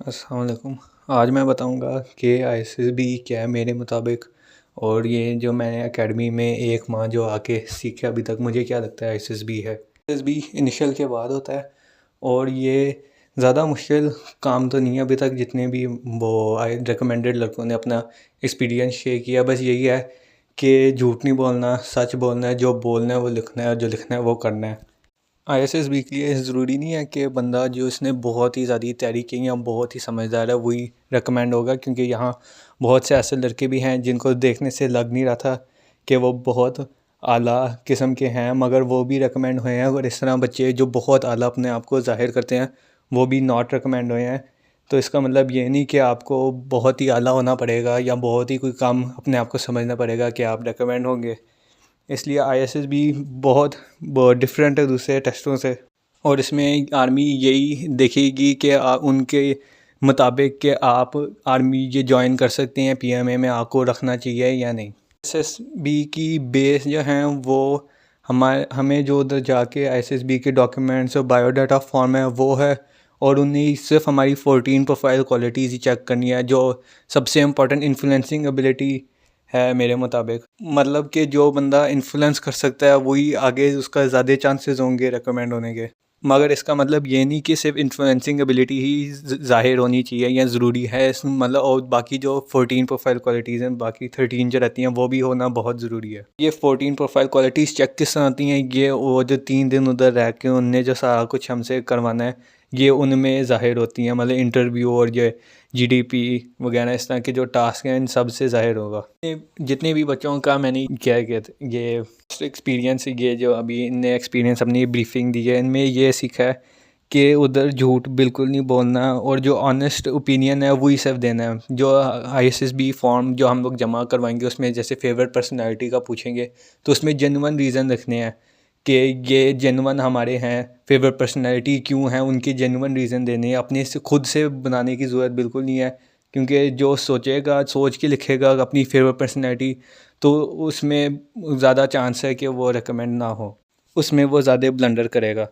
अस्सलाम वालेकुम। आज मैं बताऊंगा कि आईएसएसबी क्या है मेरे मुताबिक। और ये जो मैंने एकेडमी में एक माह जो आके सीखा अभी तक, मुझे क्या लगता है आईएसएसबी है। आईएसएसबी इनिशियल के बाद होता है और ये ज़्यादा मुश्किल काम तो नहीं है अभी तक, जितने भी वो रिकमेंडेड लड़कों ने अपना एक्सपीरियंस शेयर किया। बस यही है कि झूठ नहीं बोलना, सच बोलना है, जो बोलना है वो लिखना है और जो लिखना है वो करना है। आईएसएसबी के लिए ज़रूरी नहीं है कि बंदा जो इसने बहुत ही ज़्यादा तैयारी की या बहुत ही समझदार है वही रेकमेंड होगा, क्योंकि यहाँ बहुत से ऐसे लड़के भी हैं जिनको देखने से लग नहीं रहा था कि वो बहुत आला किस्म के हैं, मगर वो भी रेकमेंड हुए हैं। और इस तरह बच्चे जो बहुत आला अपने आप को ज़ाहिर करते हैं वो भी नॉट रेकमेंड हुए हैं। तो इसका मतलब ये नहीं कि आपको बहुत ही आला होना पड़ेगा या बहुत ही कोई काम अपने आप को समझना पड़ेगा कि आप रेकमेंड होंगे। इसलिए आईएसएसबी बहुत डिफरेंट है दूसरे टेस्टों से। और इसमें आर्मी यही देखेगी कि उनके मुताबिक कि आप आर्मी ये ज्वाइन कर सकते हैं, पीएमए में आपको रखना चाहिए या नहीं। आईएसएसबी की बेस जो हैं वो हमें जो उधर जाके आईएसएसबी के डॉक्यूमेंट्स और बायोडाटा फॉर्म है वो है, और उन्हें सिर्फ हमारी 14 प्रोफाइल क्वालिटीज़ ही चेक करनी है, जो सबसे इम्पोर्टेंट इन्फ्लुएंसिंग एबिलिटी है मेरे मुताबिक। मतलब कि जो बंदा इन्फ्लुएंस कर सकता है वही आगे उसका ज़्यादा चांसेस होंगे रेकमेंड होने के। मगर इसका मतलब ये नहीं कि सिर्फ इन्फ्लुएंसिंग एबिलिटी ही ज़ाहिर होनी चाहिए या ज़रूरी है इस मतलब, और बाकी जो 14 प्रोफाइल क्वालिटीज़ हैं, बाकी 13 जो रहती हैं वो भी होना बहुत ज़रूरी है। ये 14 प्रोफाइल क्वालिटीज़ चेक किस तरह आती हैं, ये वो जो 3 दिन उधर रह के उनने जो सारा कुछ हमसे करवाना है ये उनमें ज़ाहिर होती हैं। मतलब इंटरव्यू और ये जीडीपी वगैरह इस तरह के जो टास्क हैं इन सब से ज़ाहिर होगा। जितने भी बच्चों का मैंने क्या कहते ये एक्सपीरियंस, ये जो अभी इनने एक्सपीरियंस अपनी ब्रीफिंग दी है, इनमें ये सीखा है कि उधर झूठ बिल्कुल नहीं बोलना और जो ऑनेस्ट ओपिनियन है वही सिर्फ देना है। जो आईएसएसबी फॉर्म जो हम लोग जमा करवाएंगे उसमें जैसे फेवरेट पर्सनैलिटी का पूछेंगे तो उसमें जेन्युइन रीज़न रखने हैं कि ये जेन्युइन हमारे हैं, फेवरेट पर्सनैलिटी क्यों हैं, उनके जेन्युइन रीज़न देने हैं। अपने से खुद से बनाने की ज़रूरत बिल्कुल नहीं है, क्योंकि जो सोचेगा सोच के लिखेगा अपनी फेवरेट पर्सनैलिटी तो उसमें ज़्यादा चांस है कि वो रिकमेंड ना हो, उसमें वो ज़्यादा ब्लंडर करेगा।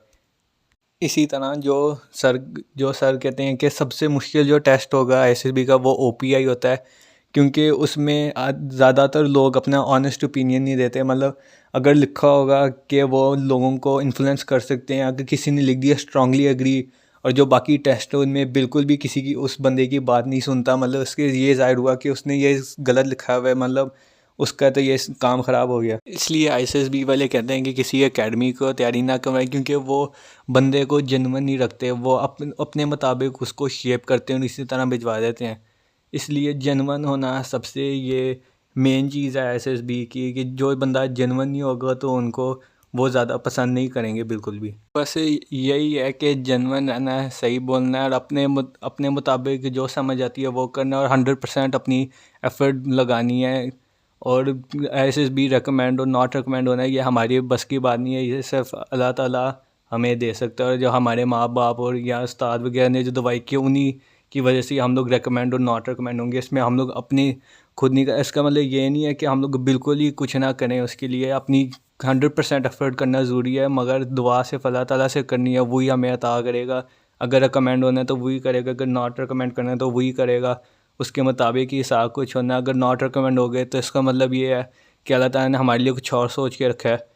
इसी तरह जो सर कहते हैं कि सबसे मुश्किल जो टेस्ट होगा आईएसएसबी का वो ओपीआई होता है, क्योंकि उसमें ज़्यादातर लोग अपना ऑनेस्ट ओपिनियन नहीं देते। मतलब अगर लिखा होगा कि वो लोगों को इन्फ्लुएंस कर सकते हैं, अगर किसी ने लिख दिया स्ट्रांगली एग्री, और जो बाकी टेस्ट है उनमें बिल्कुल भी किसी की उस बंदे की बात नहीं सुनता, मतलब उसके ये ज़ाहिर हुआ कि उसने ये गलत लिखा हुआ है, मतलब उसका तो ये काम ख़राब हो गया। इसलिए आईएसएसबी वाले कहते हैं कि किसी एकेडमी को तैयारी ना करवाएं, क्योंकि वो बंदे को जेन्युइन नहीं रखते, वो अपने मुताबिक उसको शेप करते हैं और इसी तरह भिजवा देते हैं। इसलिए जेन्युइन होना सबसे ये मेन चीज़ है आईएसएसबी की, कि जो बंदा जेन्युइन नहीं होगा तो उनको वो ज़्यादा पसंद नहीं करेंगे बिल्कुल भी। बस यही है कि जेन्युइन रहना है, सही बोलना है और अपने मुताबिक जो समझ आती है वो करना है और 100% अपनी एफर्ट लगानी है। और आईएसएसबी रिकमेंड और नॉट रिकमेंड होना है ये हमारी बस की बात नहीं है, ये सिर्फ अल्लाह ताला हमें दे सकता है। और जो हमारे माँ बाप और या उस्ताद वगैरह ने जो दवाई की उन्हीं की वजह से हम लोग रेकमेंड और नॉट रेकमेंड होंगे। इसमें हम लोग अपनी खुद नहीं इसका मतलब ये नहीं है कि हम लोग बिल्कुल ही कुछ ना करें, उसके लिए अपनी 100% एफर्ट करना ज़रूरी है, मगर दुआ से अल्लाह ताला से करनी है, वही हमें अता करेगा। अगर रिकमेंड होना है तो वही करेगा, अगर नॉट रिकमेंड करना है तो वही करेगा, उसके मुताबिक ही सारा कुछ होना है। अगर नॉट रिकमेंड हो गए तो इसका मतलब ये है कि अल्लाह ताला ने हमारे लिए कुछ और सोच के रखा है।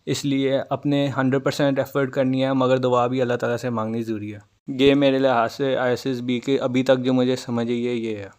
इसलिए अपने 100% एफर्ट करनी है, मगर दुआ भी अल्लाह ताला से मांगनी ज़रूरी है। ये मेरे लिहाज से आईएसएसबी के अभी तक जो मुझे समझ आई है ये है।